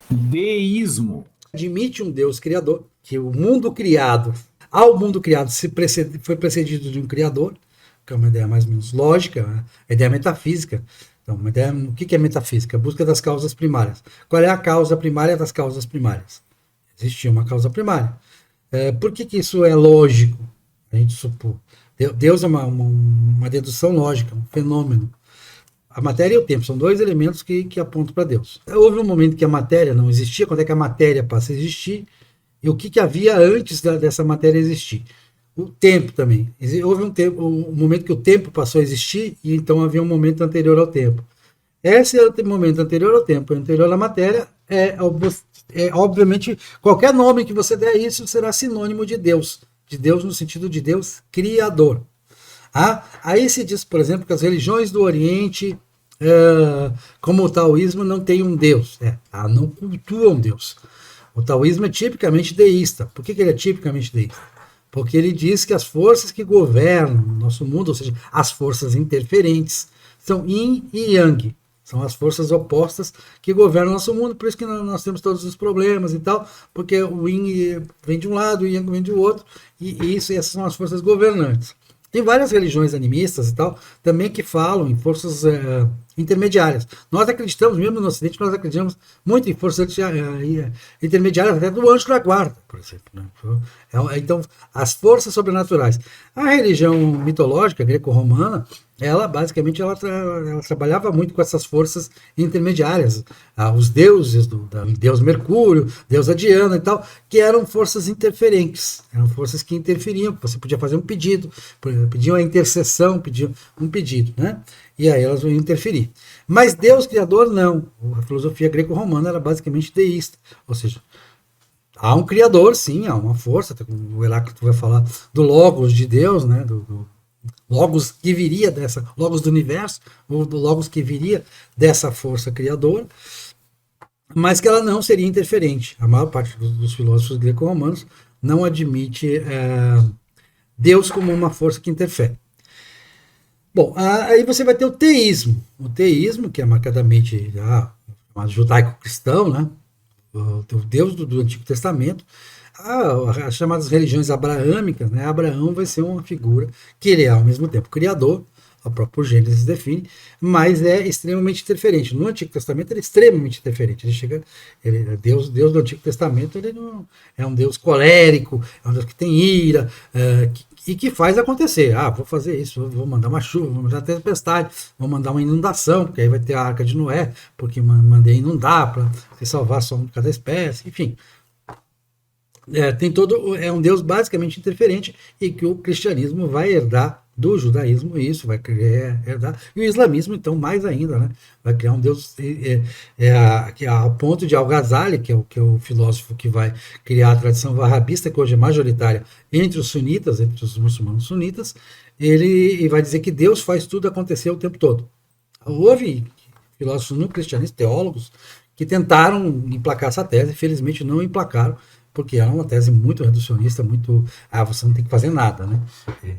Deísmo. Admite um Deus criador, que o mundo criado, ao mundo criado foi precedido de um criador, que é uma ideia mais ou menos lógica, né? A ideia metafísica. Então, uma ideia, o que é metafísica? A busca das causas primárias. Qual é a causa primária das causas primárias? Existia uma causa primária. Por que isso é lógico? A gente supor. Deus é uma dedução lógica, um fenômeno. A matéria e o tempo são dois elementos que apontam para Deus. Houve um momento que a matéria não existia, quando é que a matéria passa a existir, e o que havia antes dessa matéria existir. O tempo também. Houve um momento que o tempo passou a existir, e então havia um momento anterior ao tempo. Esse é o momento anterior ao tempo, anterior à matéria, obviamente, qualquer nome que você der a isso será sinônimo de Deus no sentido de Deus criador. Aí se diz, por exemplo, que as religiões do Oriente, como o taoísmo, não tem um Deus, não cultuam Deus. O taoísmo é tipicamente deísta. Por que ele é tipicamente deísta? Porque ele diz que as forças que governam o nosso mundo, ou seja, as forças interferentes, são yin e yang. São as forças opostas que governam o nosso mundo, por isso que nós temos todos os problemas e tal, porque o yin vem de um lado, o yang vem do outro, e essas são as forças governantes. Tem várias religiões animistas e tal, também que falam em forças intermediárias. Nós acreditamos, mesmo no Ocidente, nós acreditamos muito em forças intermediárias, até do anjo da guarda, por exemplo. Né? Então, as forças sobrenaturais. A religião mitológica greco-romana, ela basicamente ela trabalhava muito com essas forças intermediárias, os deuses, Deus Mercúrio, deusa Diana e tal, que eram forças interferentes, eram forças que interferiam, você podia fazer um pedido, pediam a intercessão, pediam um pedido, né? E aí elas iam interferir. Mas Deus criador não, a filosofia greco-romana era basicamente deísta, ou seja, há um criador, sim, há uma força, o Heráclito vai falar do logos de Deus, né, do logos que viria dessa, logos do universo, ou do logos que viria dessa força criadora, mas que ela não seria interferente. A maior parte dos filósofos greco-romanos não admite Deus como uma força que interfere. Bom, aí você vai ter o teísmo. O teísmo, que é marcadamente judaico-cristão, né? O Deus do Antigo Testamento, as chamadas religiões abraâmicas, né? Abraão vai ser uma figura que ele é ao mesmo tempo criador, o próprio Gênesis define, mas é extremamente interferente. No Antigo Testamento ele é extremamente interferente. Deus do Antigo Testamento ele não é um Deus colérico, é um Deus que tem ira, e que faz acontecer. Vou fazer isso, vou mandar uma chuva, vou mandar tempestade, vou mandar uma inundação, porque aí vai ter a Arca de Noé, porque mandei inundar para salvar só um de cada espécie, enfim. É um Deus basicamente interferente e que o cristianismo vai herdar do judaísmo, isso vai herdar, e o islamismo, então, mais ainda, né? Vai criar um Deus ao ponto de Al-Ghazali, que é o filósofo que vai criar a tradição wahhabista, que hoje é majoritária entre os sunitas, entre os muçulmanos sunitas, ele vai dizer que Deus faz tudo acontecer o tempo todo. Houve filósofos no cristianismo, teólogos, que tentaram emplacar essa tese, felizmente não emplacaram, porque era uma tese muito reducionista, muito, você não tem que fazer nada, né?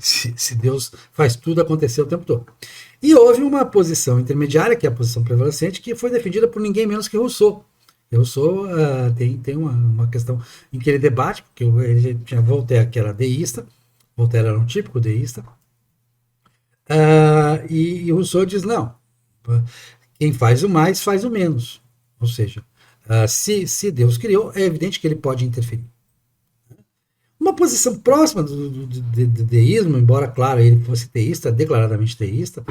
Se Deus faz tudo acontecer o tempo todo. E houve uma posição intermediária, que é a posição prevalecente, que foi defendida por ninguém menos que Rousseau. E Rousseau tem uma questão em que ele debate, porque ele tinha Voltaire, que era deísta, Voltaire era um típico deísta, e Rousseau diz, não, quem faz o mais, faz o menos. Ou seja, se Deus criou, é evidente que ele pode interferir. Uma posição próxima do deísmo, embora, claro, ele fosse teísta, declaradamente teísta,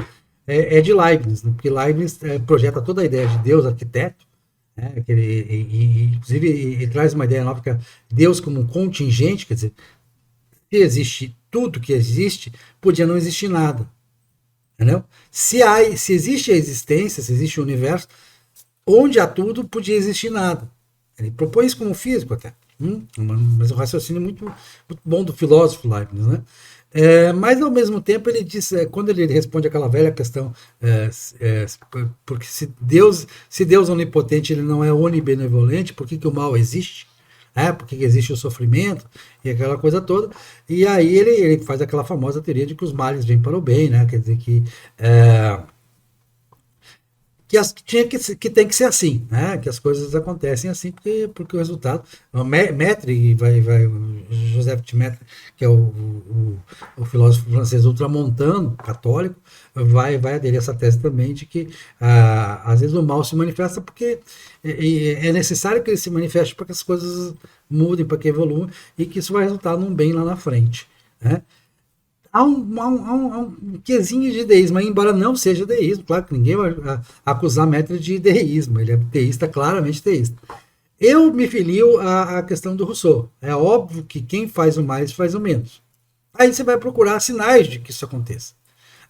é de Leibniz, né? Porque Leibniz projeta toda a ideia de Deus arquiteto, né? Inclusive ele traz uma ideia nova que é Deus como um contingente, quer dizer, se existe tudo que existe, podia não existir nada. Entendeu? Se existe a existência, se existe o universo, onde há tudo, podia existir nada. Ele propõe isso como físico até. Mas um raciocínio muito, muito bom do filósofo Leibniz, né? Mas ao mesmo tempo ele diz, quando ele responde aquela velha questão, porque se Deus onipotente ele não é onibenevolente, por que o mal existe? Por que existe o sofrimento e aquela coisa toda? E aí ele faz aquela famosa teoria de que os males vêm para o bem, né? Quer dizer que que tem que ser assim, né? Que as coisas acontecem assim, porque o resultado. O Maitre, Joseph de Maistre, que é o filósofo francês ultramontano, católico, vai aderir a essa tese também de que às vezes o mal se manifesta porque é necessário que ele se manifeste para que as coisas mudem, para que evoluam, e que isso vai resultar num bem lá na frente, né? Há um quesinho de deísmo, embora não seja deísmo, claro que ninguém vai acusar Maitre de deísmo, ele é teísta, claramente teísta. Eu me filio à questão do Rousseau. É óbvio que quem faz o mais faz o menos. Aí você vai procurar sinais de que isso aconteça.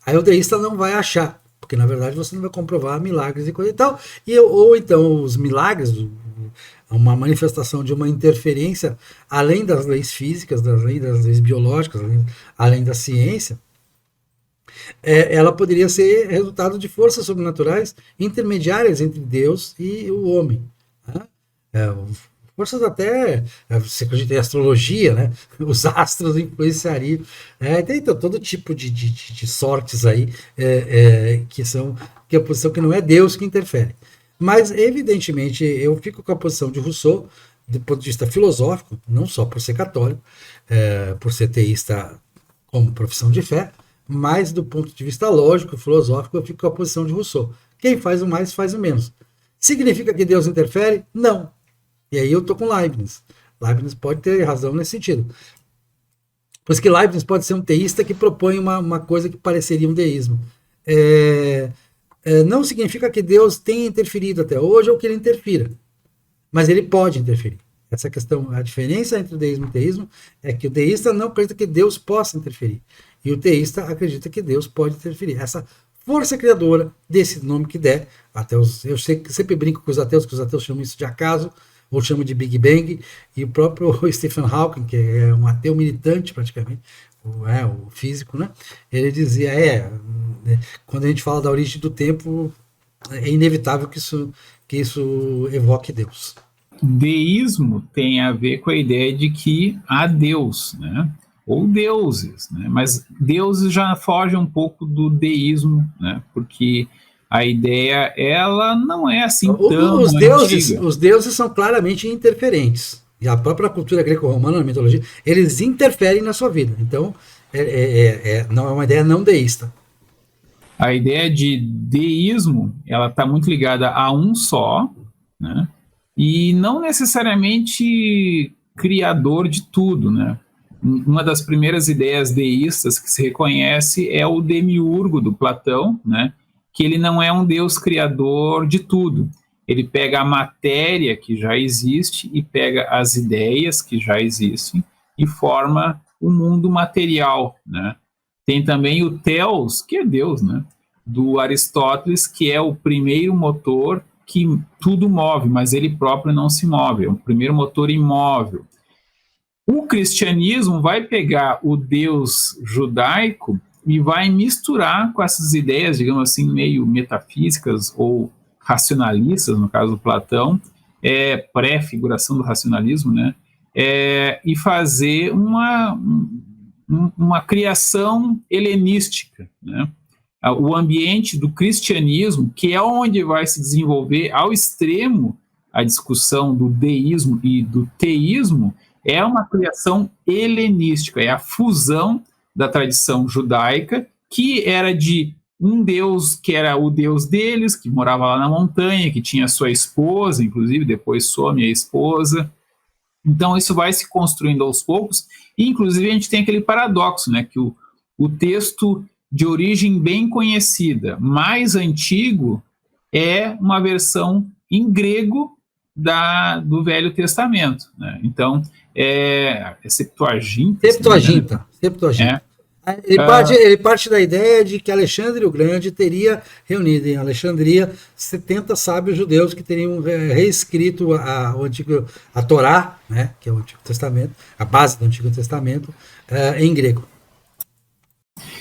Aí o deísta não vai achar, porque na verdade você não vai comprovar milagres e coisa e tal. Ou então os milagres, uma manifestação de uma interferência além das leis físicas, além das leis biológicas, além da ciência, ela poderia ser resultado de forças sobrenaturais intermediárias entre Deus e o homem. Né? Forças até, você acredita em astrologia, né? Os astros influenciariam. Tem todo tipo de sortes aí, que é a posição que não é Deus que interfere. Mas, evidentemente, eu fico com a posição de Rousseau, do ponto de vista filosófico, não só por ser católico, por ser teísta como profissão de fé, mas do ponto de vista lógico, filosófico, eu fico com a posição de Rousseau. Quem faz o mais, faz o menos. Significa que Deus interfere? Não. E aí eu tô com Leibniz. Leibniz pode ter razão nesse sentido. Pois que Leibniz pode ser um teísta que propõe uma coisa que pareceria um deísmo. Não significa que Deus tenha interferido até hoje ou que ele interfira. Mas ele pode interferir. Essa questão, a diferença entre o deísmo e o teísmo é que o deísta não acredita que Deus possa interferir. E o teísta acredita que Deus pode interferir. Essa força criadora, desse nome que der, eu sempre brinco com os ateus, que os ateus chamam isso de acaso, ou chamam de Big Bang, e o próprio Stephen Hawking, que é um ateu militante praticamente, o físico, né? Ele dizia, quando a gente fala da origem do tempo, é inevitável que isso evoque Deus. Deísmo tem a ver com a ideia de que há Deus, né? Ou deuses, né? Mas deuses já foge um pouco do deísmo, né? Porque a ideia, ela não é assim tão antiga. Os deuses são claramente interferentes. E a própria cultura greco-romana, na mitologia, eles interferem na sua vida. Então, não é uma ideia não deísta. A ideia de deísmo, ela está muito ligada a um só, né? E não necessariamente criador de tudo, né? Uma das primeiras ideias deístas que se reconhece é o demiurgo do Platão, né? Que ele não é um Deus criador de tudo. Ele pega a matéria que já existe e pega as ideias que já existem e forma o mundo material, né? Tem também o Theos, que é Deus, né? Do Aristóteles, que é o primeiro motor que tudo move, mas ele próprio não se move. É o primeiro motor imóvel. O cristianismo vai pegar o Deus judaico e vai misturar com essas ideias, digamos assim, meio metafísicas ou racionalistas, no caso do Platão, pré-figuração do racionalismo, né? E fazer uma criação helenística, né? O ambiente do cristianismo, que é onde vai se desenvolver ao extremo a discussão do deísmo e do teísmo, é uma criação helenística, é a fusão da tradição judaica, que era de um deus que era o deus deles, que morava lá na montanha, que tinha sua esposa, inclusive depois some a esposa. Então isso vai se construindo aos poucos, e inclusive a gente tem aquele paradoxo, né, que o texto de origem bem conhecida, mais antigo, é uma versão em grego do Velho Testamento, né? Então, é Septuaginta. Septuaginta. Ele parte da ideia de que Alexandre o Grande teria reunido em Alexandria 70 sábios judeus que teriam reescrito a Torá, né, que é o Antigo Testamento, a base do Antigo Testamento, em grego.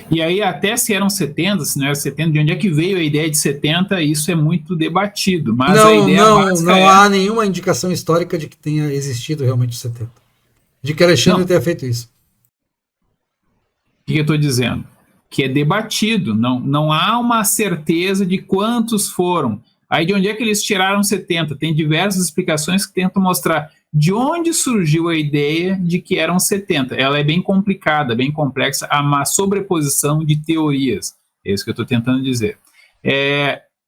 E aí, até se eram 70, se não era 70, de onde é que veio a ideia de 70, isso é muito debatido. Mas a ideia não há nenhuma indicação histórica de que tenha existido realmente os 70. De que Alexandre tenha feito isso. O que eu estou dizendo? que é debatido, não há uma certeza de quantos foram. Aí de onde é que eles tiraram 70? Tem diversas explicações que tentam mostrar de onde surgiu a ideia de que eram 70. Ela é bem complicada, bem complexa, há uma sobreposição de teorias. É isso que eu estou tentando dizer.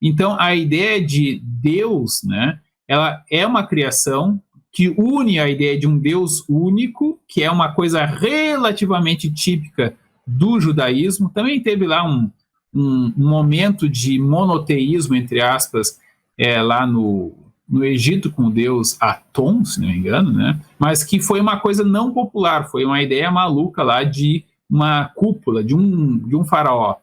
Então, a ideia de Deus, né, ela é uma criação que une a ideia de um Deus único, que é uma coisa relativamente típica do judaísmo. Também teve lá um momento de monoteísmo, entre aspas, lá no Egito com o deus Atom, se não me engano, né? Mas que foi uma coisa não popular, foi uma ideia maluca lá de uma cúpula, de um faraó.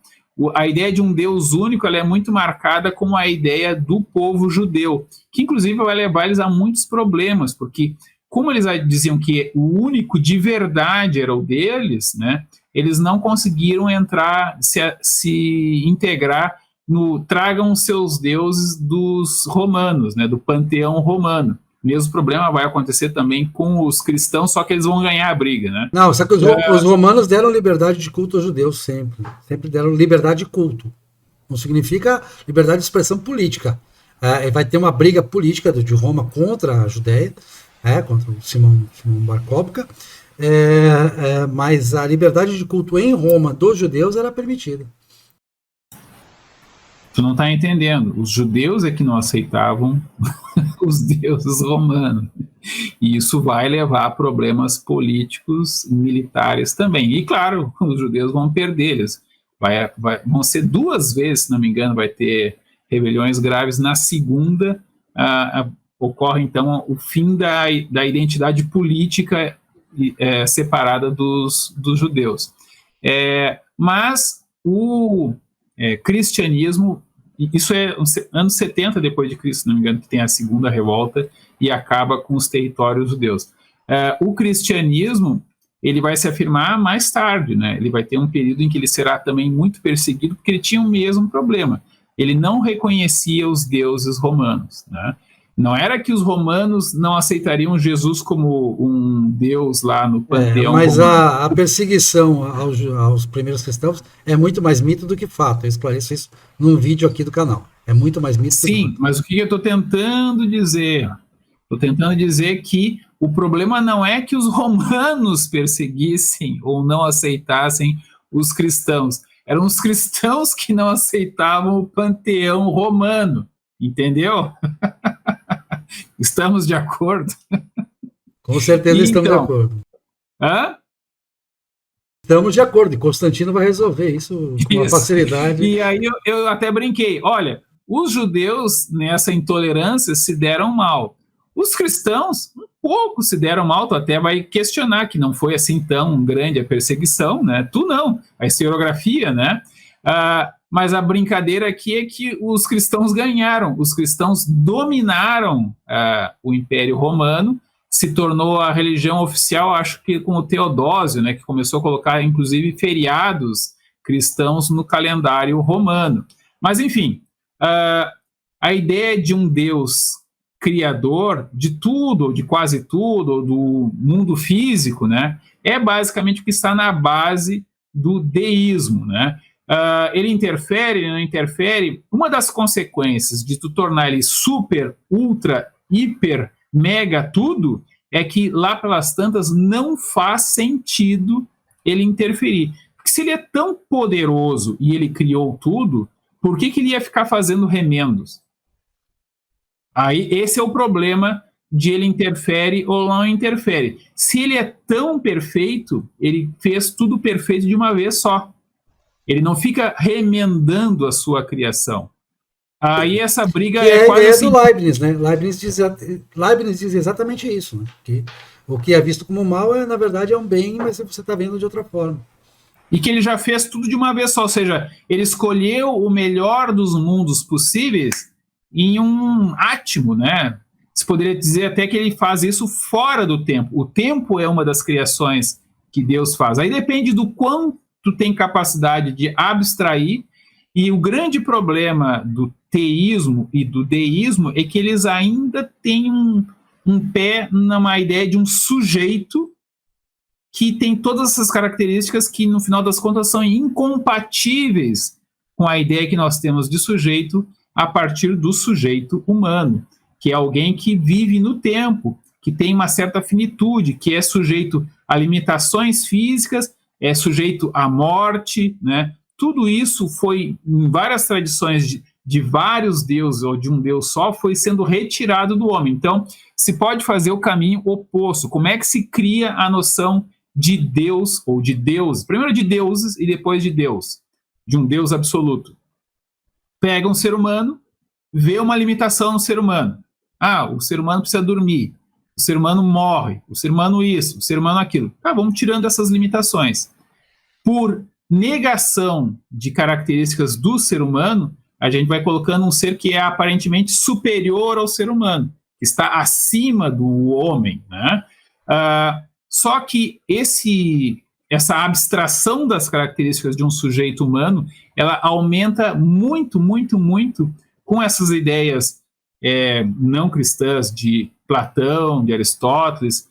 A ideia de um Deus único ela é muito marcada como a ideia do povo judeu, que inclusive vai levar eles a muitos problemas, porque como eles diziam que o único de verdade era o deles, né, eles não conseguiram entrar, se integrar no tragam seus deuses dos romanos, né, do panteão romano. O mesmo problema vai acontecer também com os cristãos, só que eles vão ganhar a briga, né? Não, só que os romanos deram liberdade de culto aos judeus sempre. Sempre deram liberdade de culto. Não significa liberdade de expressão política. Vai ter uma briga política de Roma contra a Judéia, contra o Simão Bar Kokhba, mas a liberdade de culto em Roma dos judeus era permitida. Tu não está entendendo. Os judeus é que não aceitavam os deuses romanos. E isso vai levar a problemas políticos, militares também. E, claro, os judeus vão perder eles. Vão ser 2 vezes, se não me engano, vai ter rebeliões graves. Na segunda, ocorre, então, o fim da identidade política separada dos judeus. Mas o cristianismo, isso é anos 70 depois de Cristo, se não me engano, que tem a segunda revolta e acaba com os territórios judeus. O cristianismo ele vai se afirmar mais tarde, né? Ele vai ter um período em que ele será também muito perseguido, porque ele tinha o mesmo problema. Ele não reconhecia os deuses romanos, né? Não era que os romanos não aceitariam Jesus como um deus lá no panteão mas romano. a perseguição aos primeiros cristãos é muito mais mito do que fato. Eu esclareço isso num vídeo aqui do canal. É muito mais mito do que fato. Sim, mas o que eu estou tentando dizer? Estou tentando dizer que o problema não é que os romanos perseguissem ou não aceitassem os cristãos. Eram os cristãos que não aceitavam o panteão romano. Entendeu? Estamos de acordo? Com certeza estamos de acordo. Estamos de acordo, e Constantino vai resolver isso com uma facilidade. E aí eu até brinquei, olha, os judeus nessa intolerância se deram mal. Os cristãos, um pouco se deram mal, tu até vai questionar que não foi assim tão grande a perseguição, né? Tu não, a historiografia, né? Mas a brincadeira aqui é que os cristãos ganharam, os cristãos dominaram o Império Romano, se tornou a religião oficial, acho que com o Teodósio, né, que começou a colocar, inclusive, feriados cristãos no calendário romano. Mas, enfim, a ideia de um Deus criador de tudo, de quase tudo, do mundo físico, né, é basicamente o que está na base do deísmo, né? Ele interfere, ele não interfere. Uma das consequências de tu tornar ele super, ultra, hiper, mega tudo, é que lá pelas tantas não faz sentido ele interferir. Porque se ele é tão poderoso e ele criou tudo, por que ele ia ficar fazendo remendos? Aí esse é o problema de ele interfere ou não interfere. Se ele é tão perfeito, ele fez tudo perfeito de uma vez só. Ele não fica remendando a sua criação. Aí essa briga quase assim. Do Leibniz, né? Leibniz diz exatamente isso, né? Que o que é visto como mal, na verdade, é um bem, mas você está vendo de outra forma. E que ele já fez tudo de uma vez só, ou seja, ele escolheu o melhor dos mundos possíveis em um átimo, né? Se poderia dizer até que ele faz isso fora do tempo. O tempo é uma das criações que Deus faz. Aí depende do quanto tu tem capacidade de abstrair, e o grande problema do teísmo e do deísmo é que eles ainda têm um pé numa ideia de um sujeito que tem todas essas características que, no final das contas, são incompatíveis com a ideia que nós temos de sujeito a partir do sujeito humano, que é alguém que vive no tempo, que tem uma certa finitude, que é sujeito a limitações físicas, é sujeito à morte, né? Tudo isso foi, em várias tradições de vários deuses, ou de um deus só, foi sendo retirado do homem. Então, se pode fazer o caminho oposto. Como é que se cria a noção de Deus, ou de deuses? Primeiro de deuses e depois de Deus, de um Deus absoluto. Pega um ser humano, vê uma limitação no ser humano. Ah, o ser humano precisa dormir, o ser humano morre, o ser humano isso, o ser humano aquilo. Vamos tirando essas limitações. Por negação de características do ser humano, a gente vai colocando um ser que é aparentemente superior ao ser humano, que está acima do homem, né? Só que essa abstração das características de um sujeito humano, ela aumenta muito, muito, muito com essas ideias não cristãs de Platão, de Aristóteles,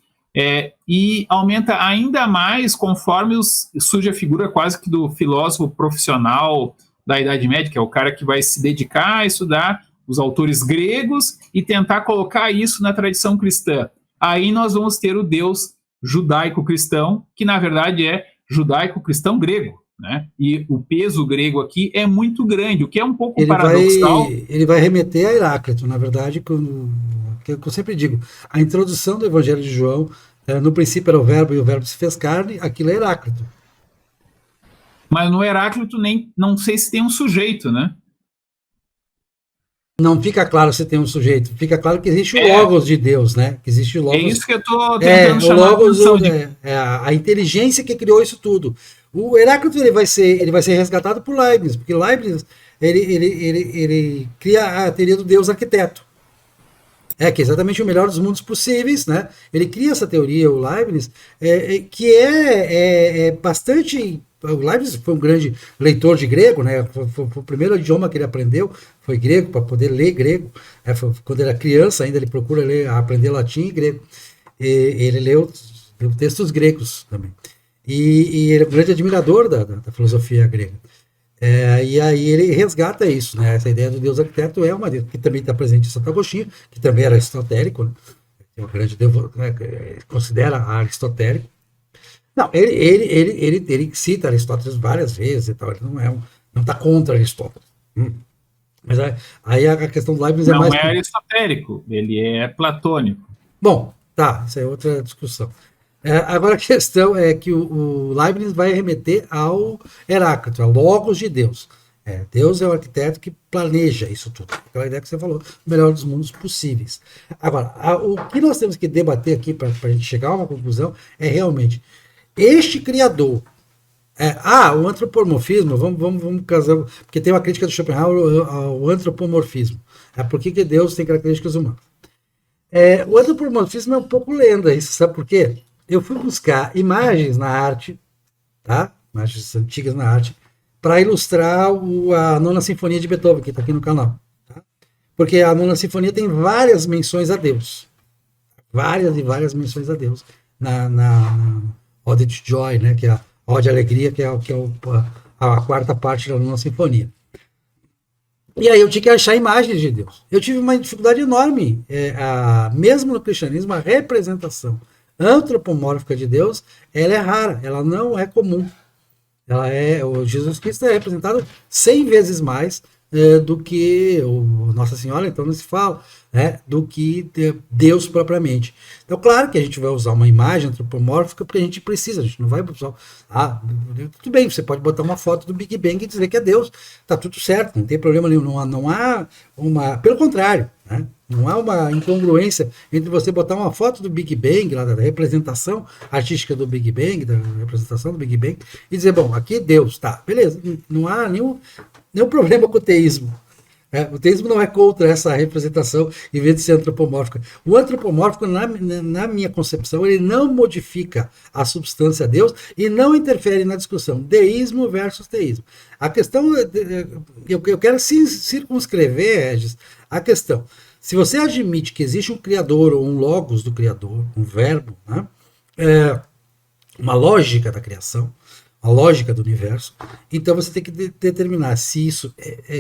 e aumenta ainda mais conforme surge a figura quase que do filósofo profissional da Idade Média, que é o cara que vai se dedicar a estudar os autores gregos e tentar colocar isso na tradição cristã. Aí nós vamos ter o Deus judaico-cristão, que na verdade é judaico-cristão grego, né? E o peso grego aqui é muito grande, o que é um pouco paradoxal. Ele vai remeter a Heráclito, na verdade, que eu sempre digo, a introdução do Evangelho de João, no princípio era o verbo e o verbo se fez carne, aquilo é Heráclito. Mas no Heráclito não sei se tem um sujeito, né? Não fica claro se tem um sujeito, fica claro que existe o Logos de Deus, né? Que existe o Logos. É isso que eu estou tentando chamar o Logos, a atenção. A inteligência que criou isso tudo. O Heráclito ele vai ser resgatado por Leibniz, porque Leibniz ele cria a teoria do Deus arquiteto. Que é exatamente o melhor dos mundos possíveis, né? Ele cria essa teoria, o Leibniz, que é bastante. O Leibniz foi um grande leitor de grego, né? Foi o primeiro idioma que ele aprendeu, foi grego, para poder ler grego. Quando ele era criança, ainda ele procura aprender latim e grego. Ele leu textos gregos também. E ele é um grande admirador da filosofia grega. E aí ele resgata isso, né? Essa ideia do Deus arquiteto é uma que também está presente em Santo Agostinho, que também era aristotélico, né? É um grande considera aristotélico. Não, ele cita Aristóteles várias vezes e tal, ele não está contra Aristóteles. Mas aí a questão do Leibniz é mais... Não é aristotélico, ele é platônico. Bom, tá, isso é outra discussão. Agora a questão é que o Leibniz vai remeter ao Heráclito, ao Logos de Deus. Deus é o arquiteto que planeja isso tudo. Aquela ideia que você falou, o melhor dos mundos possíveis. Agora, o que nós temos que debater aqui para a gente chegar a uma conclusão é realmente este criador. O antropomorfismo, vamos casar, porque tem uma crítica do Schopenhauer ao antropomorfismo. Por que Deus tem características humanas? O antropomorfismo é um pouco lenda, isso sabe por quê? Eu fui buscar imagens na arte, tá? Imagens antigas na arte, para ilustrar a Nona Sinfonia de Beethoven, que está aqui no canal. Tá? Porque a Nona Sinfonia tem várias menções a Deus. Várias e várias menções a Deus. Na Ode de Joy, né? Que é a Ode de Alegria, que é a quarta parte da Nona Sinfonia. E aí eu tinha que achar imagens de Deus. Eu tive uma dificuldade enorme. Mesmo no cristianismo, a representação antropomórfica de Deus, ela é rara, ela não é comum. O Jesus Cristo é representado 100 vezes mais do que Nossa Senhora, então não se fala, né, do que Deus propriamente. Então, claro que a gente vai usar uma imagem antropomórfica porque a gente precisa, a gente não vai usar. Tudo bem, você pode botar uma foto do Big Bang e dizer que é Deus, tá tudo certo, não tem problema nenhum, não há uma. Pelo contrário, né? Não há uma incongruência entre você botar uma foto do Big Bang, lá da representação artística do Big Bang, da representação do Big Bang, e dizer, bom, aqui Deus, tá, beleza, não há nenhum problema com o teísmo. O teísmo não é contra essa representação, em vez de ser antropomórfica. O antropomórfico, na minha concepção, ele não modifica a substância de Deus e não interfere na discussão deísmo versus teísmo. A questão, eu quero circunscrever, Regis, a questão. Se você admite que existe um criador ou um logos do criador, um verbo, né, uma lógica da criação, a lógica do universo. Então você tem que determinar se isso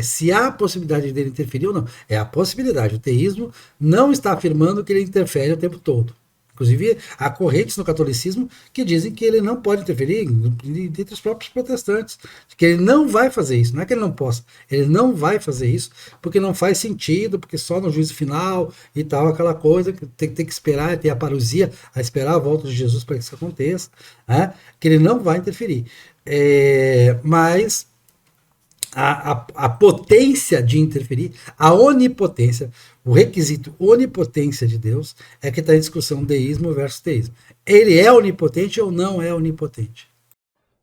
se há a possibilidade dele interferir ou não. É a possibilidade. O teísmo não está afirmando que ele interfere o tempo todo. Inclusive, há correntes no catolicismo que dizem que ele não pode interferir, entre os próprios protestantes, que ele não vai fazer isso. Não é que ele não possa, ele não vai fazer isso, porque não faz sentido, porque só no juízo final e tal, aquela coisa, que tem que esperar, ter a parousia, a esperar a volta de Jesus para que isso aconteça, né? Que ele não vai interferir. Mas a potência de interferir, a onipotência, o requisito onipotência de Deus é que está em discussão deísmo versus teísmo. Ele é onipotente ou não é onipotente?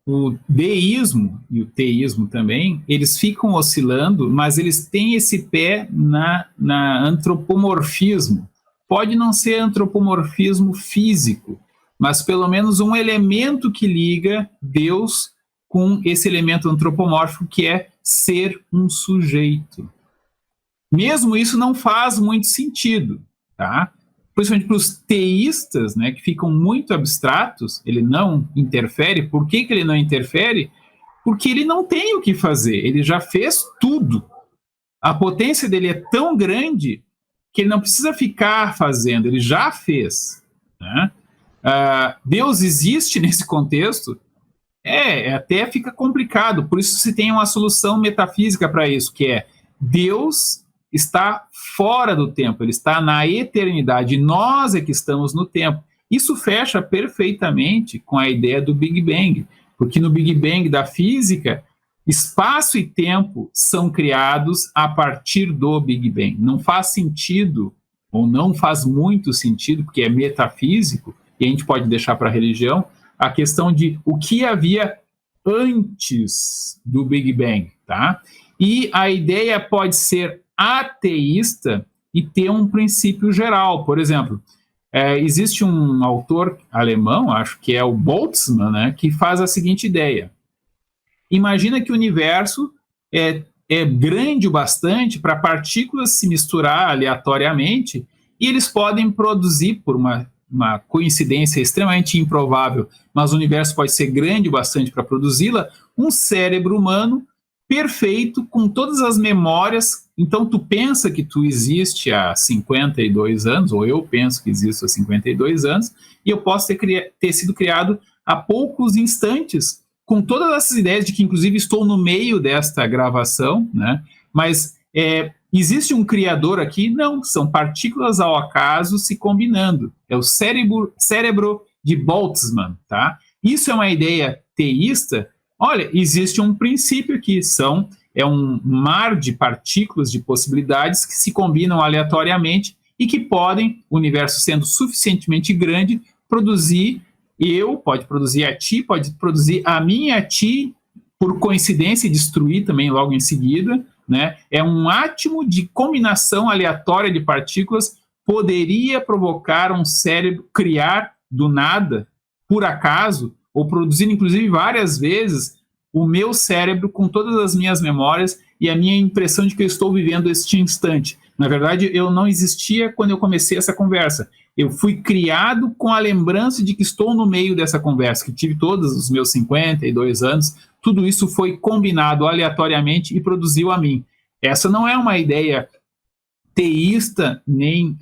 O deísmo e o teísmo também, eles ficam oscilando, mas eles têm esse pé na antropomorfismo. Pode não ser antropomorfismo físico, mas pelo menos um elemento que liga Deus com esse elemento antropomórfico que é ser um sujeito. Mesmo isso não faz muito sentido, tá? Principalmente para os teístas, né, que ficam muito abstratos, ele não interfere. Por que ele não interfere? Porque ele não tem o que fazer, ele já fez tudo. A potência dele é tão grande que ele não precisa ficar fazendo, ele já fez, né? Deus existe nesse contexto? Até fica complicado, por isso se tem uma solução metafísica para isso, que é Deus está fora do tempo, ele está na eternidade, e nós é que estamos no tempo. Isso fecha perfeitamente com a ideia do Big Bang, porque no Big Bang da física, espaço e tempo são criados a partir do Big Bang. Não faz sentido, ou não faz muito sentido, porque é metafísico, e a gente pode deixar para a religião, a questão de o que havia antes do Big Bang, tá? E a ideia pode ser ateísta e ter um princípio geral. Por exemplo, existe um autor alemão, acho que é o Boltzmann, né, que faz a seguinte ideia. Imagina que o universo é grande o bastante para partículas se misturar aleatoriamente e eles podem produzir, por uma coincidência extremamente improvável, mas o universo pode ser grande o bastante para produzi-la, um cérebro humano perfeito, com todas as memórias. Então tu pensa que tu existe há 52 anos, ou eu penso que existo há 52 anos, e eu posso ter sido criado há poucos instantes, com todas essas ideias de que inclusive estou no meio desta gravação, né? Mas existe um criador aqui? Não, são partículas ao acaso se combinando. É o cérebro de Boltzmann, tá? Isso é uma ideia teísta. Olha, existe um princípio aqui, é um mar de partículas, de possibilidades que se combinam aleatoriamente e que podem, o universo sendo suficientemente grande, produzir pode produzir a ti, pode produzir a mim e a ti, por coincidência, e destruir também logo em seguida, né? É um átomo de combinação aleatória de partículas, poderia provocar um cérebro, criar do nada, por acaso, ou produzir, inclusive, várias vezes, o meu cérebro com todas as minhas memórias e a minha impressão de que eu estou vivendo este instante. Na verdade, eu não existia quando eu comecei essa conversa. Eu fui criado com a lembrança de que estou no meio dessa conversa, que tive todos os meus 52 anos. Tudo isso foi combinado aleatoriamente e produziu a mim. Essa não é uma ideia teísta nem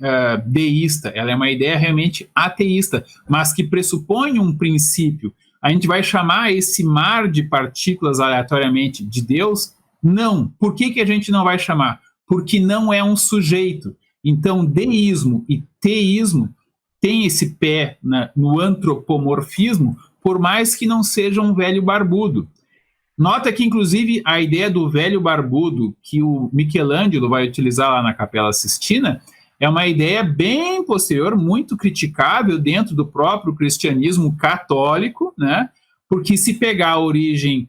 deísta, ela é uma ideia realmente ateísta, mas que pressupõe um princípio. A gente vai chamar esse mar de partículas aleatoriamente de Deus? Não. Por que a gente não vai chamar? Porque não é um sujeito. Então, deísmo e teísmo têm esse pé no antropomorfismo, por mais que não seja um velho barbudo. Nota que, inclusive, a ideia do velho barbudo que o Michelangelo vai utilizar lá na Capela Sistina é uma ideia bem posterior, muito criticável dentro do próprio cristianismo católico, né? Porque se pegar a origem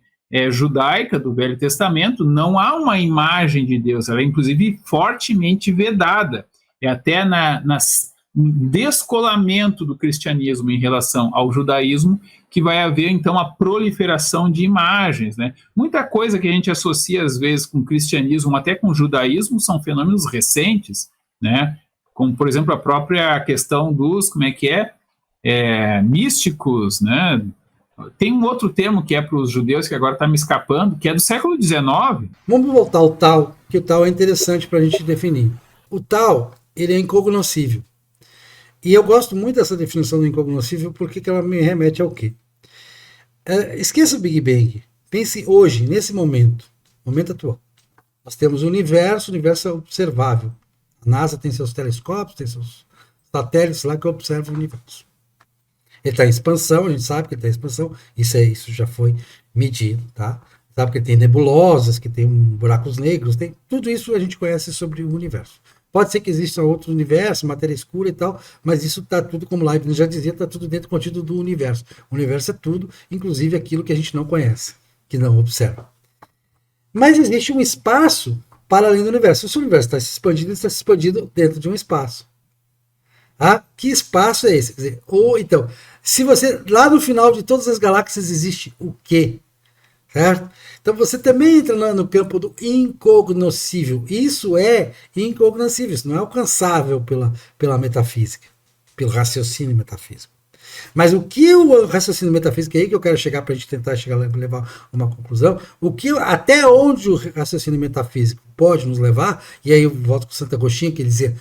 judaica do Velho Testamento, não há uma imagem de Deus, ela é inclusive fortemente vedada. É até no descolamento do cristianismo em relação ao judaísmo que vai haver, então, a proliferação de imagens, né? Muita coisa que a gente associa, às vezes, com o cristianismo, até com o judaísmo, são fenômenos recentes, né? Como, por exemplo, a própria questão dos, místicos, né? Tem um outro termo que é para os judeus, que agora está me escapando, que é do século XIX. Vamos voltar ao tal, que o tal é interessante para a gente definir. O tal, ele é incognoscível. E eu gosto muito dessa definição do incognoscível, porque ela me remete ao quê? Esqueça o Big Bang. Pense hoje, nesse momento atual. Nós temos o universo é observável. A NASA tem seus telescópios, tem seus satélites lá que observam o universo. Ele está em expansão, a gente sabe que ele está em expansão, isso já foi medido, tá? Sabe que ele tem nebulosas, que tem buracos negros, tem tudo isso a gente conhece sobre o universo. Pode ser que existam outros universos, matéria escura e tal, mas isso está tudo, como Leibniz já dizia, está tudo dentro do contínuo do universo. O universo é tudo, inclusive aquilo que a gente não conhece, que não observa. Mas existe um espaço para além do universo. Se o universo está se expandindo, ele está se expandindo dentro de um espaço. Que espaço é esse? Quer dizer, então, se você, lá no final de todas as galáxias existe o quê? Certo? Então você também entra no campo do incognoscível. Isso é incognoscível, isso não é alcançável pela metafísica, pelo raciocínio metafísico. Mas o que o raciocínio metafísico é aí que eu quero chegar para a gente tentar levar uma conclusão, até onde o raciocínio metafísico pode nos levar, e aí eu volto com Santo Agostinho, que ele dizia,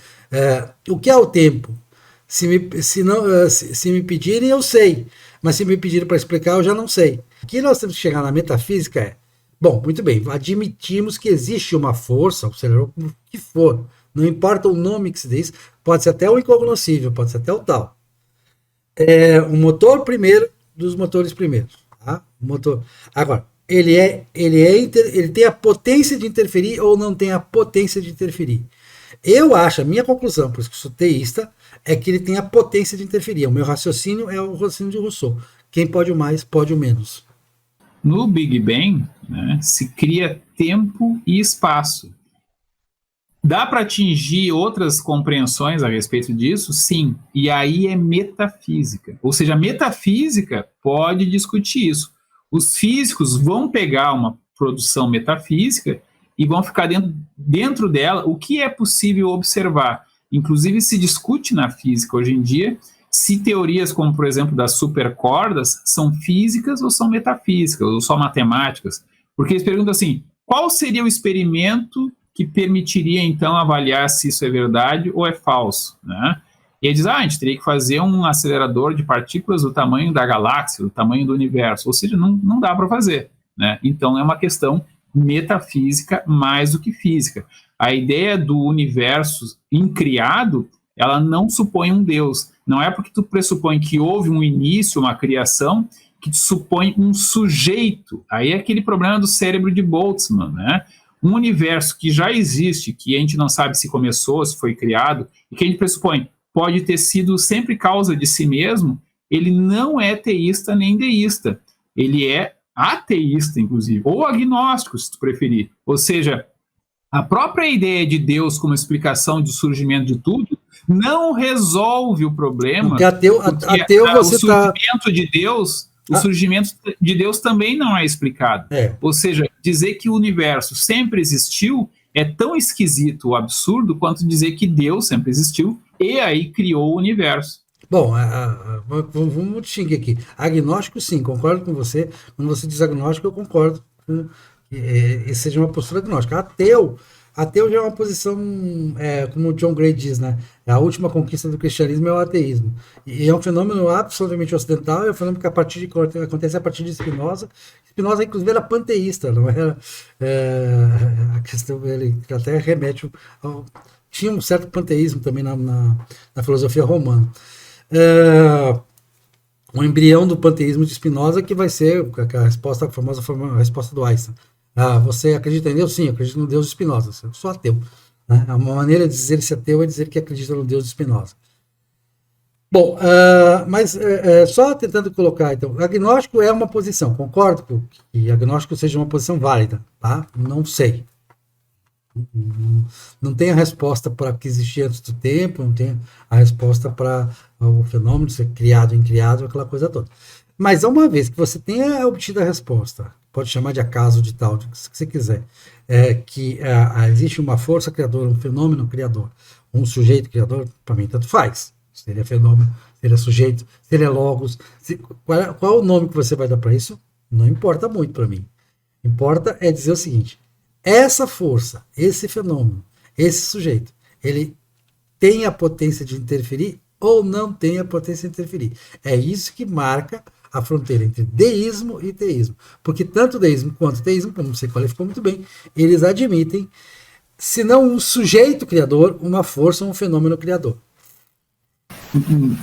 o que é o tempo? Se me pedirem, eu sei. Mas se me pedirem para explicar, eu já não sei. O que nós temos que chegar na metafísica é, bom, muito bem, admitimos que existe uma força, ou seja, o que for, não importa o nome que se diz, pode ser até o incognoscível, pode ser até o tal. O motor primeiro dos motores primeiros. Tá? O motor. Agora, ele tem a potência de interferir ou não tem a potência de interferir. Eu acho, a minha conclusão, por isso que eu sou teísta, é que ele tem a potência de interferir. O meu raciocínio é o raciocínio de Rousseau. Quem pode o mais, pode o menos. No Big Bang, né, se cria tempo e espaço. Dá para atingir outras compreensões a respeito disso? Sim. E aí é metafísica. Ou seja, a metafísica pode discutir isso. Os físicos vão pegar uma produção metafísica e vão ficar dentro dela o que é possível observar. Inclusive, se discute na física hoje em dia se teorias como, por exemplo, das supercordas são físicas ou são metafísicas, ou só matemáticas. Porque eles perguntam assim, qual seria o experimento que permitiria, então, avaliar se isso é verdade ou é falso, né? E ele diz, a gente teria que fazer um acelerador de partículas do tamanho da galáxia, do tamanho do universo, ou seja, não dá para fazer, né? Então, é uma questão metafísica mais do que física. A ideia do universo incriado, ela não supõe um Deus. Não é porque tu pressupõe que houve um início, uma criação, que tu supõe um sujeito. Aí é aquele problema do cérebro de Boltzmann, né? Um universo que já existe, que a gente não sabe se começou, se foi criado, e que a gente pressupõe pode ter sido sempre causa de si mesmo, ele não é teísta nem deísta. Ele é ateísta, inclusive, ou agnóstico, se tu preferir. Ou seja, a própria ideia de Deus como explicação do surgimento de tudo não resolve o problema. Porque ateu você o surgimento de Deus, o surgimento de Deus também não é explicado. Ou seja, dizer que o universo sempre existiu é tão esquisito ou absurdo quanto dizer que Deus sempre existiu e aí criou o universo. Bom, vamos distinguir aqui. Agnóstico, sim, concordo com você. Quando você diz agnóstico, eu concordo com que seja uma postura agnóstica. Ateu já é uma posição, como o John Gray diz, né? A última conquista do cristianismo é o ateísmo. E é um fenômeno absolutamente ocidental, é um fenômeno que acontece a partir de Spinoza. Spinoza, inclusive, era panteísta, não era? A questão, ele até remete tinha um certo panteísmo também na filosofia romana. Um embrião do panteísmo de Spinoza que vai ser a famosa resposta do Einstein. Você acredita em Deus? Sim, eu acredito no Deus de Spinoza. Eu sou ateu. Né? Uma maneira de dizer-se ateu é dizer que acredita no Deus de Spinoza. Bom, mas só tentando colocar, então, agnóstico é uma posição. Concordo que agnóstico seja uma posição válida. Tá? Não sei. Não tem a resposta para o que existia antes do tempo, não tem a resposta para o fenômeno ser criado, incriado, aquela coisa toda. Mas uma vez que você tenha obtido a resposta, pode chamar de acaso, de tal, de que você quiser, que existe uma força criadora, um fenômeno criador, um sujeito criador, para mim tanto faz. Seria fenômeno, ele é sujeito, se ele é logos, qual é o nome que você vai dar para isso? Não importa muito para mim. Importa é dizer o seguinte: essa força, esse fenômeno, esse sujeito, ele tem a potência de interferir ou não tem a potência de interferir. É isso que marca a fronteira entre deísmo e teísmo. Porque tanto deísmo quanto teísmo, como você qualificou muito bem, eles admitem, se não um sujeito criador, uma força ou um fenômeno criador.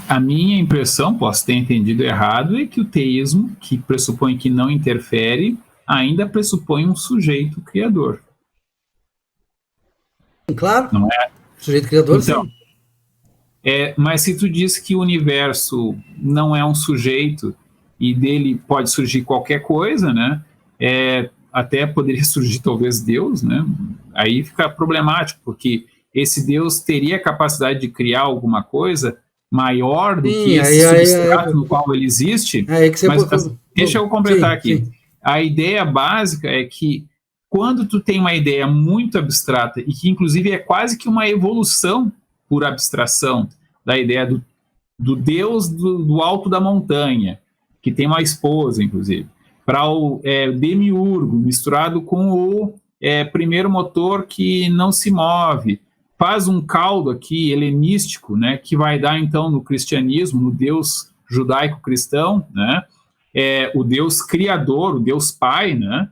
A minha impressão, posso ter entendido errado, é que o teísmo, que pressupõe que não interfere, ainda pressupõe um sujeito criador. Claro, não é? Sujeito criador, então, sim. Mas se tu diz que o universo não é um sujeito e dele pode surgir qualquer coisa, né? Até poderia surgir talvez Deus, né? Aí fica problemático, porque esse Deus teria a capacidade de criar alguma coisa maior do que esse substrato no qual ele existe. Mas deixa eu completar aqui. Sim. A ideia básica é que quando tu tem uma ideia muito abstrata e que inclusive é quase que uma evolução por abstração da ideia do Deus do alto da montanha, que tem uma esposa, inclusive, para o demiurgo misturado com o primeiro motor que não se move, faz um caldo aqui helenístico, né, que vai dar então no cristianismo, no Deus judaico-cristão, né, o Deus criador, o Deus pai, né,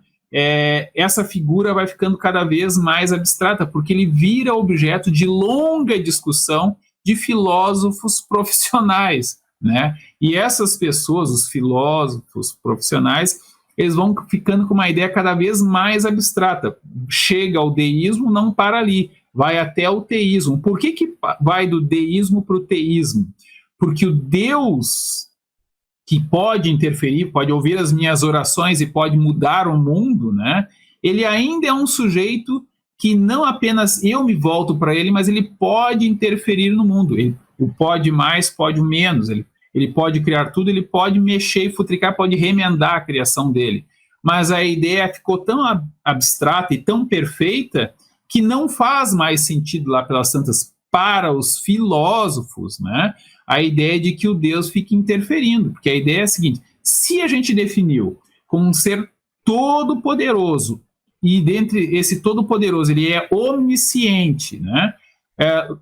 essa figura vai ficando cada vez mais abstrata, porque ele vira objeto de longa discussão de filósofos profissionais, né? E essas pessoas, os filósofos profissionais, eles vão ficando com uma ideia cada vez mais abstrata. Chega ao deísmo, não para ali, vai até o teísmo. Por que vai do deísmo para o teísmo? Porque o Deus que pode interferir, pode ouvir as minhas orações e pode mudar o mundo, né? Ele ainda é um sujeito que não apenas eu me volto para ele, mas ele pode interferir no mundo. O pode mais, pode menos. Ele pode criar tudo, ele pode mexer e futricar, pode remendar a criação dele. Mas a ideia ficou tão abstrata e tão perfeita que não faz mais sentido lá pelas tantas para os filósofos, né? A ideia de que o Deus fique interferindo, porque a ideia é a seguinte: se a gente definiu como um ser todo-poderoso, e dentre esse todo-poderoso ele é onisciente, né?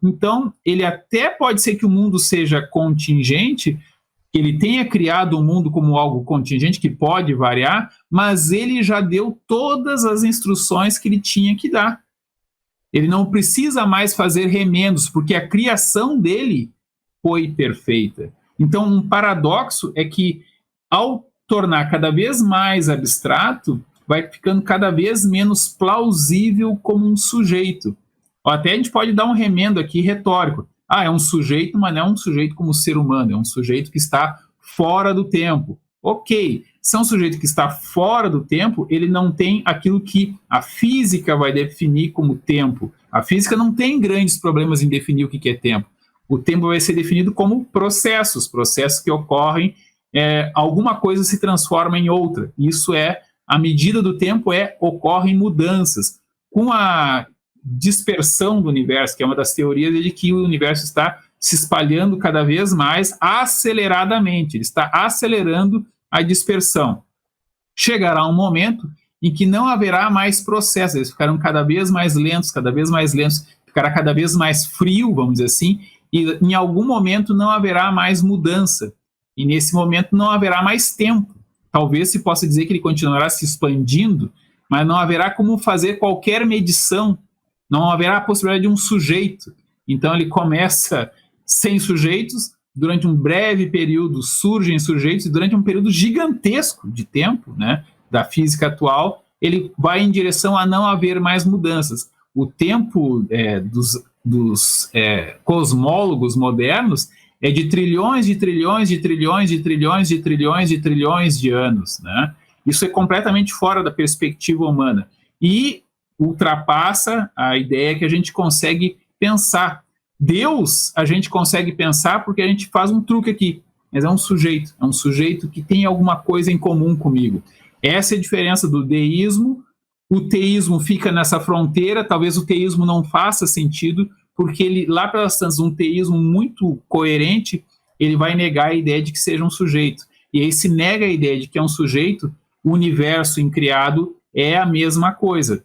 Então, ele até pode ser que o mundo seja contingente, ele tenha criado o mundo como algo contingente, que pode variar, mas ele já deu todas as instruções que ele tinha que dar. Ele não precisa mais fazer remendos, porque a criação dele foi perfeita. Então, um paradoxo é que, ao tornar cada vez mais abstrato, vai ficando cada vez menos plausível como um sujeito. Ou até a gente pode dar um remendo aqui retórico. É um sujeito, mas não é um sujeito como ser humano, é um sujeito que está fora do tempo. Ok, se é um sujeito que está fora do tempo, ele não tem aquilo que a física vai definir como tempo. A física não tem grandes problemas em definir o que é tempo. O tempo vai ser definido como processos que ocorrem, alguma coisa se transforma em outra. Isso a medida do tempo ocorrem mudanças. Com a dispersão do universo, que é uma das teorias de que o universo está se espalhando cada vez mais aceleradamente, ele está acelerando a dispersão. Chegará um momento em que não haverá mais processos, eles ficarão cada vez mais lentos, ficará cada vez mais frio, vamos dizer assim, e em algum momento não haverá mais mudança, e nesse momento não haverá mais tempo. Talvez se possa dizer que ele continuará se expandindo, mas não haverá como fazer qualquer medição, não haverá a possibilidade de um sujeito. Então ele começa sem sujeitos, durante um breve período surgem sujeitos, e durante um período gigantesco de tempo, né, da física atual, ele vai em direção a não haver mais mudanças. O tempo dos cosmólogos modernos é de trilhões de anos, né? Isso é completamente fora da perspectiva humana e ultrapassa a ideia que a gente consegue pensar. Deus a gente consegue pensar porque a gente faz um truque aqui, mas é um sujeito que tem alguma coisa em comum comigo. Essa é a diferença do deísmo. O teísmo fica nessa fronteira, talvez o teísmo não faça sentido, porque ele, lá pelas tantas, um teísmo muito coerente ele vai negar a ideia de que seja um sujeito. E aí se nega a ideia de que é um sujeito, o universo incriado é a mesma coisa.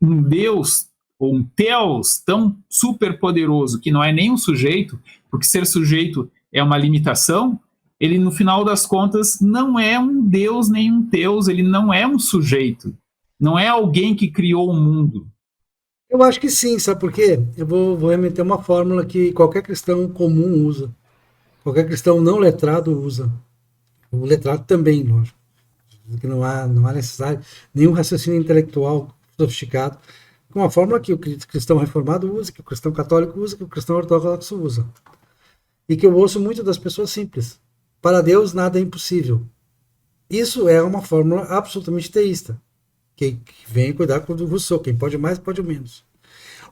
Um Deus, ou um Theos tão super poderoso que não é nem um sujeito, porque ser sujeito é uma limitação, ele no final das contas não é um Deus nem um Theos, ele não é um sujeito, não é alguém que criou o mundo. Eu acho que sim, sabe por quê? Eu vou remeter uma fórmula que qualquer cristão comum usa, qualquer cristão não letrado usa. O letrado também, lógico. Que não há necessário nenhum raciocínio intelectual sofisticado, com uma fórmula que o cristão reformado usa, que o cristão católico usa, que o cristão ortodoxo usa. E que eu ouço muito das pessoas simples. Para Deus nada é impossível. Isso é uma fórmula absolutamente teísta. Que vem cuidar com o Rousseau, quem pode mais, pode menos.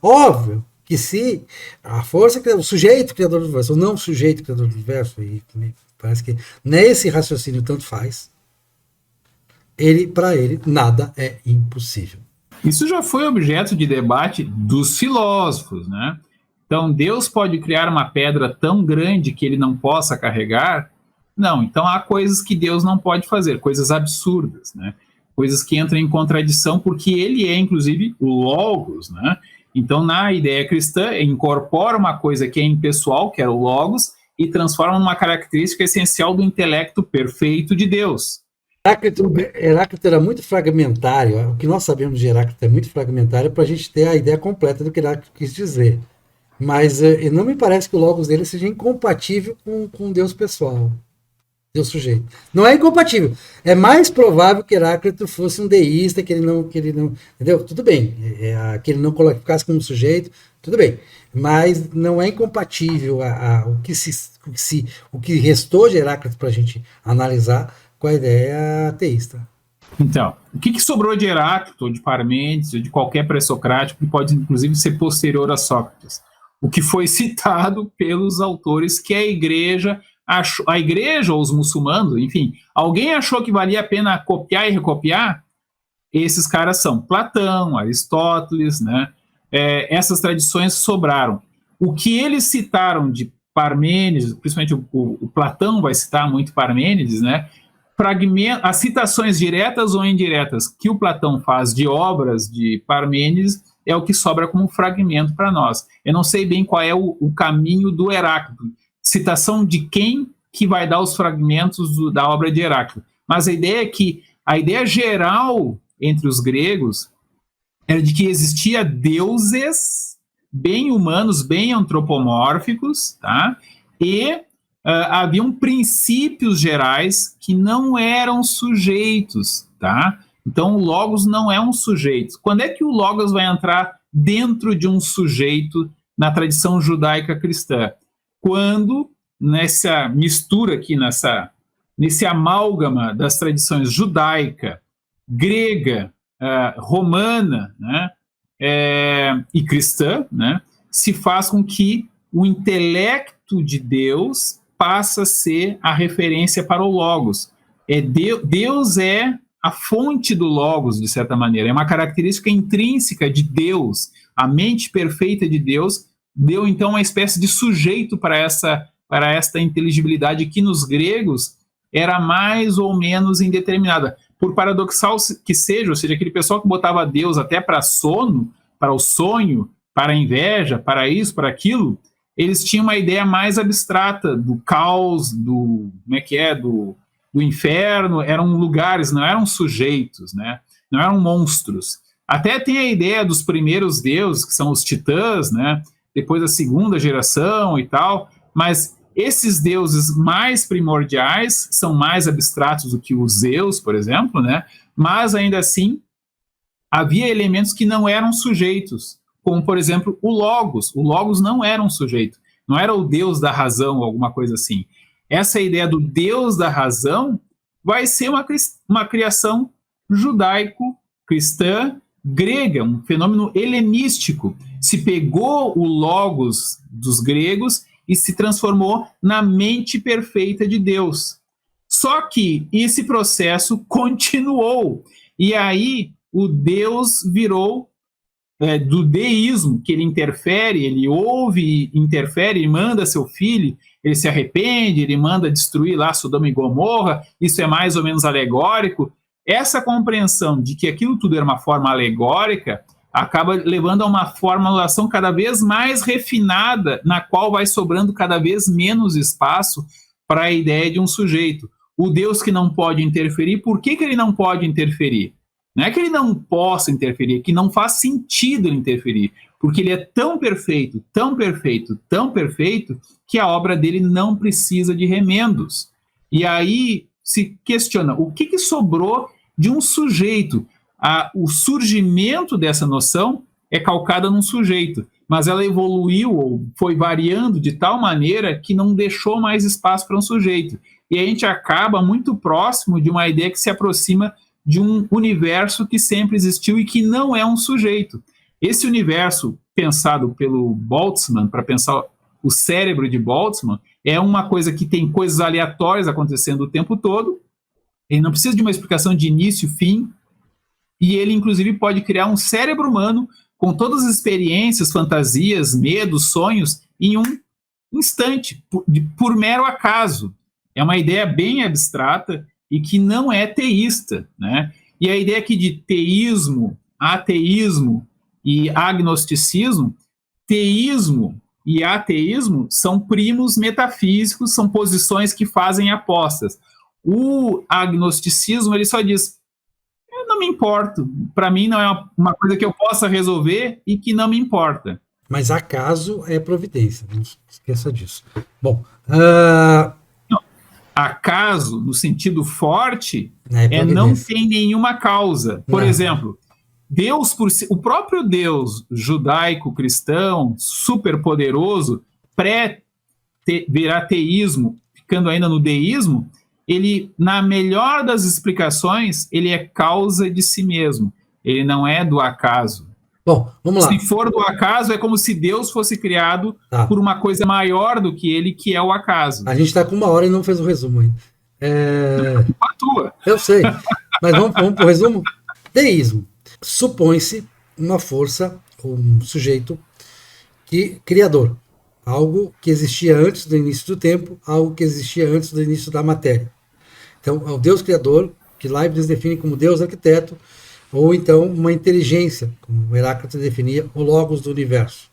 Óbvio que se a força, o sujeito criador do universo, ou não o sujeito criador do universo, e parece que nesse raciocínio tanto faz, para ele, nada é impossível. Isso já foi objeto de debate dos filósofos, né? Então, Deus pode criar uma pedra tão grande que ele não possa carregar? Não, então há coisas que Deus não pode fazer, coisas absurdas, né? Coisas que entram em contradição, porque ele é, inclusive, o Logos, né? Então, na ideia cristã, incorpora uma coisa que é impessoal, que é o Logos, e transforma numa característica essencial do intelecto perfeito de Deus. Heráclito era muito fragmentário. O que nós sabemos de Heráclito é muito fragmentário para a gente ter a ideia completa do que Heráclito quis dizer. Mas não me parece que o Logos dele seja incompatível com Deus pessoal, Deus sujeito. Não é incompatível. É mais provável que Heráclito fosse um deísta, que ele não, entendeu? Tudo bem. Que ele não ficasse como sujeito, tudo bem. Mas não é incompatível o que restou de Heráclito para a gente analisar com a ideia teísta. Então, o que sobrou de Heráclito, ou de Parmênides, ou de qualquer pré-socrático, que pode inclusive ser posterior a Sócrates? O que foi citado pelos autores que a igreja ou os muçulmanos, enfim, alguém achou que valia a pena copiar e recopiar? Esses caras são Platão, Aristóteles, né? Essas tradições sobraram. O que eles citaram de Parmênides, principalmente o Platão vai citar muito Parmênides, né? As citações diretas ou indiretas que o Platão faz de obras de Parmênides é o que sobra como fragmento para nós. Eu não sei bem qual é o caminho do Heráclito. Citação de quem que vai dar os fragmentos da obra de Heráclito. Mas a ideia é que a ideia geral entre os gregos era de que existia deuses bem humanos, bem antropomórficos, tá? E haviam princípios gerais que não eram sujeitos, tá? Então, o Logos não é um sujeito. Quando é que o Logos vai entrar dentro de um sujeito na tradição judaica cristã? Quando, nessa mistura aqui, nesse amálgama das tradições judaica, grega, romana, né, e cristã, né, se faz com que o intelecto de Deus passa a ser a referência para o Logos. Deus é a fonte do Logos, de certa maneira. É uma característica intrínseca de Deus. A mente perfeita de Deus deu, então, uma espécie de sujeito para esta inteligibilidade que, nos gregos, era mais ou menos indeterminada. Por paradoxal que seja, ou seja, aquele pessoal que botava Deus até para sono, para o sonho, para a inveja, para isso, para aquilo, eles tinham uma ideia mais abstrata do caos, do inferno. Eram lugares, não eram sujeitos, né? Não eram monstros. Até tem a ideia dos primeiros deuses, que são os titãs, né? Depois da segunda geração e tal, mas esses deuses mais primordiais são mais abstratos do que os Zeus, por exemplo, né? Mas ainda assim havia elementos que não eram sujeitos, como, por exemplo, o Logos. O Logos não era um sujeito, não era o Deus da razão ou alguma coisa assim. Essa ideia do Deus da razão vai ser uma criação judaico-cristã grega, um fenômeno helenístico. Se pegou o Logos dos gregos e se transformou na mente perfeita de Deus. Só que esse processo continuou, e aí o Deus virou do deísmo, que ele interfere, ele ouve, interfere, ele manda seu filho, ele se arrepende, ele manda destruir lá Sodoma e Gomorra, isso é mais ou menos alegórico. Essa compreensão de que aquilo tudo era uma forma alegórica acaba levando a uma formulação cada vez mais refinada, na qual vai sobrando cada vez menos espaço para a ideia de um sujeito. O Deus que não pode interferir, por que ele não pode interferir? Não é que ele não possa interferir, é que não faz sentido ele interferir, porque ele é tão perfeito, tão perfeito, tão perfeito, que a obra dele não precisa de remendos. E aí se questiona, o que sobrou de um sujeito? O surgimento dessa noção é calcada num sujeito, mas ela evoluiu ou foi variando de tal maneira que não deixou mais espaço para um sujeito. E a gente acaba muito próximo de uma ideia que se aproxima de um universo que sempre existiu e que não é um sujeito. Esse universo, pensado pelo Boltzmann, para pensar o cérebro de Boltzmann, é uma coisa que tem coisas aleatórias acontecendo o tempo todo, ele não precisa de uma explicação de início e fim, e ele, inclusive, pode criar um cérebro humano com todas as experiências, fantasias, medos, sonhos, em um instante, por mero acaso. É uma ideia bem abstrata e que não é teísta, né? E a ideia aqui de teísmo, ateísmo e agnosticismo, teísmo e ateísmo são primos metafísicos, são posições que fazem apostas. O agnosticismo, ele só diz, eu não me importo, para mim não é uma coisa que eu possa resolver e que não me importa. Mas acaso é providência, não esqueça disso. Bom, não, acaso, no sentido forte, não tem nenhuma causa. Por exemplo, Deus, o próprio Deus judaico-cristão, superpoderoso, pré-virar teísmo, ficando ainda no deísmo, ele, na melhor das explicações, ele é causa de si mesmo. Ele não é do acaso. Bom, vamos lá. Se for do acaso, é como se Deus fosse criado por uma coisa maior do que ele, que é o acaso. A gente está com 1 hora e não fez o resumo ainda. Tua. Eu sei, mas vamos para o resumo? Deísmo. Supõe-se uma força, um sujeito criador. Algo que existia antes do início do tempo, algo que existia antes do início da matéria. Então, é o Deus criador, que Leibniz define como Deus arquiteto, ou então uma inteligência, como Heráclito definia, o logos do universo.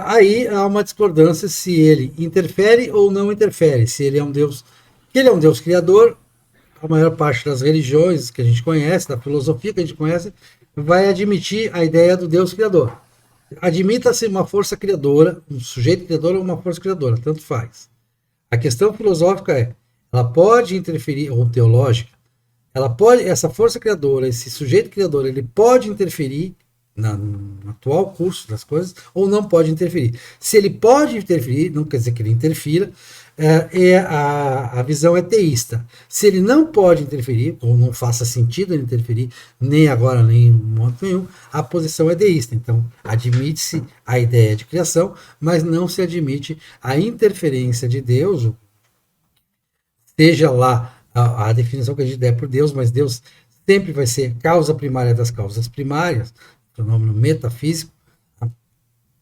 Aí há uma discordância se ele interfere ou não interfere, se ele é um Deus, que ele é um Deus criador. A maior parte das religiões que a gente conhece, da filosofia que a gente conhece, vai admitir a ideia do Deus criador. Admita-se uma força criadora, um sujeito criador ou uma força criadora, tanto faz. A questão filosófica é, ela pode interferir, ou teológica, essa força criadora, esse sujeito criador, ele pode interferir no atual curso das coisas, ou não pode interferir. Se ele pode interferir, não quer dizer que ele interfira, a visão é teísta. Se ele não pode interferir, ou não faça sentido ele interferir, nem agora, nem em momento nenhum, a posição é deísta. Então, admite-se a ideia de criação, mas não se admite a interferência de Deus, seja lá a definição que a gente der por Deus, mas Deus sempre vai ser causa primária das causas primárias, fenômeno metafísico.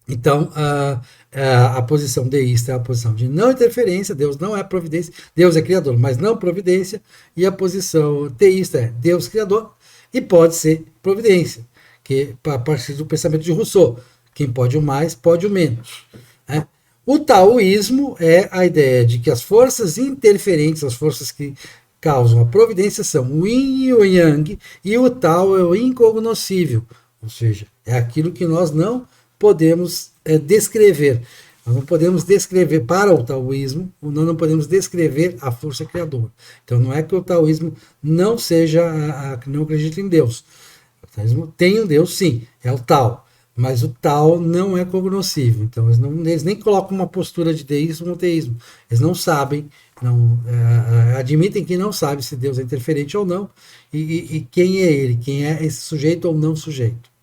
Então, a posição deísta é a posição de não interferência, Deus não é providência, Deus é criador, mas não providência, e a posição teísta é Deus criador e pode ser providência, que a partir do pensamento de Rousseau, quem pode o mais, pode o menos. Né? O taoísmo é a ideia de que as forças interferentes, as forças que causam a providência são o yin e o yang, e o tao é o incognoscível, ou seja, é aquilo que nós não podemos descrever. Nós não podemos descrever para o taoísmo, nós não podemos descrever a força criadora. Então não é que o taoísmo não seja, não acredita em Deus. O taoísmo tem um Deus, sim, é o Tao. Mas o Tao não é cognoscível. Então eles nem colocam uma postura de deísmo ou teísmo. Eles não sabem, admitem que não sabem se Deus é interferente ou não, e quem é ele, quem é esse sujeito ou não sujeito.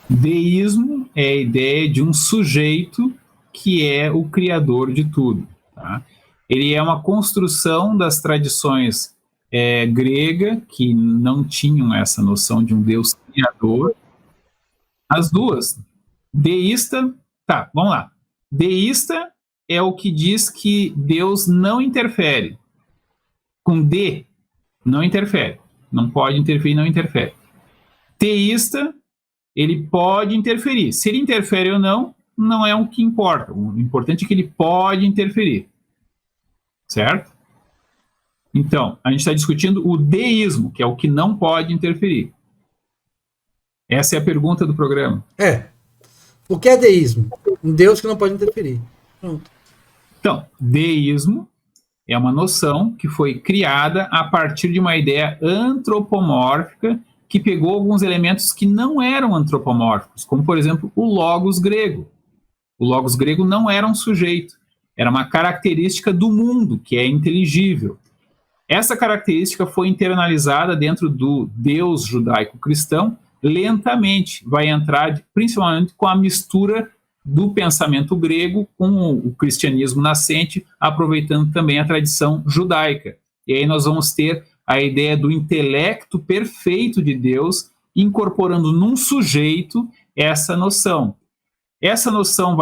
Deísmo é a ideia de um sujeito que é o criador de tudo. Tá? Ele é uma construção das tradições grega, que não tinham essa noção de um Deus criador. As duas. Deísta, tá, vamos lá. Deísta é o que diz que Deus não interfere. Com D, não interfere. Não pode interferir, não interfere. Teísta, ele pode interferir. Se ele interfere ou não, não é o que importa. O importante é que ele pode interferir. Certo? Então, a gente está discutindo o deísmo, que é o que não pode interferir. Essa é a pergunta do programa. O que é deísmo? Um Deus que não pode interferir. Pronto. Então, deísmo é uma noção que foi criada a partir de uma ideia antropomórfica que pegou alguns elementos que não eram antropomórficos, como, por exemplo, o logos grego. O logos grego não era um sujeito, era uma característica do mundo, que é inteligível. Essa característica foi internalizada dentro do Deus judaico-cristão lentamente, vai entrar principalmente com a mistura do pensamento grego com o cristianismo nascente, aproveitando também a tradição judaica. E aí nós vamos ter a ideia do intelecto perfeito de Deus, incorporando num sujeito essa noção. Essa noção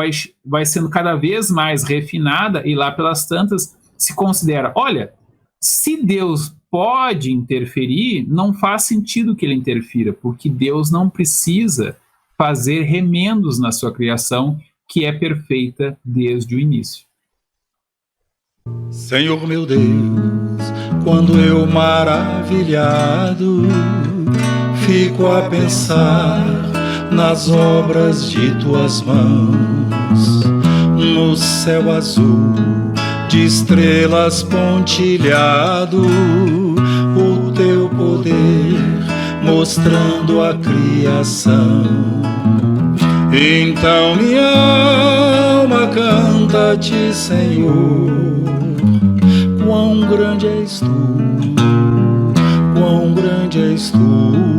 vai sendo cada vez mais refinada e lá pelas tantas se considera, olha, se Deus pode interferir, não faz sentido que ele interfira, porque Deus não precisa fazer remendos na sua criação, que é perfeita desde o início. Senhor meu Deus, quando eu maravilhado fico a pensar nas obras de tuas mãos, no céu azul de estrelas pontilhado, o teu poder mostrando a criação. Então minha alma canta-te, Senhor, quão grande és tu, quão grande és tu.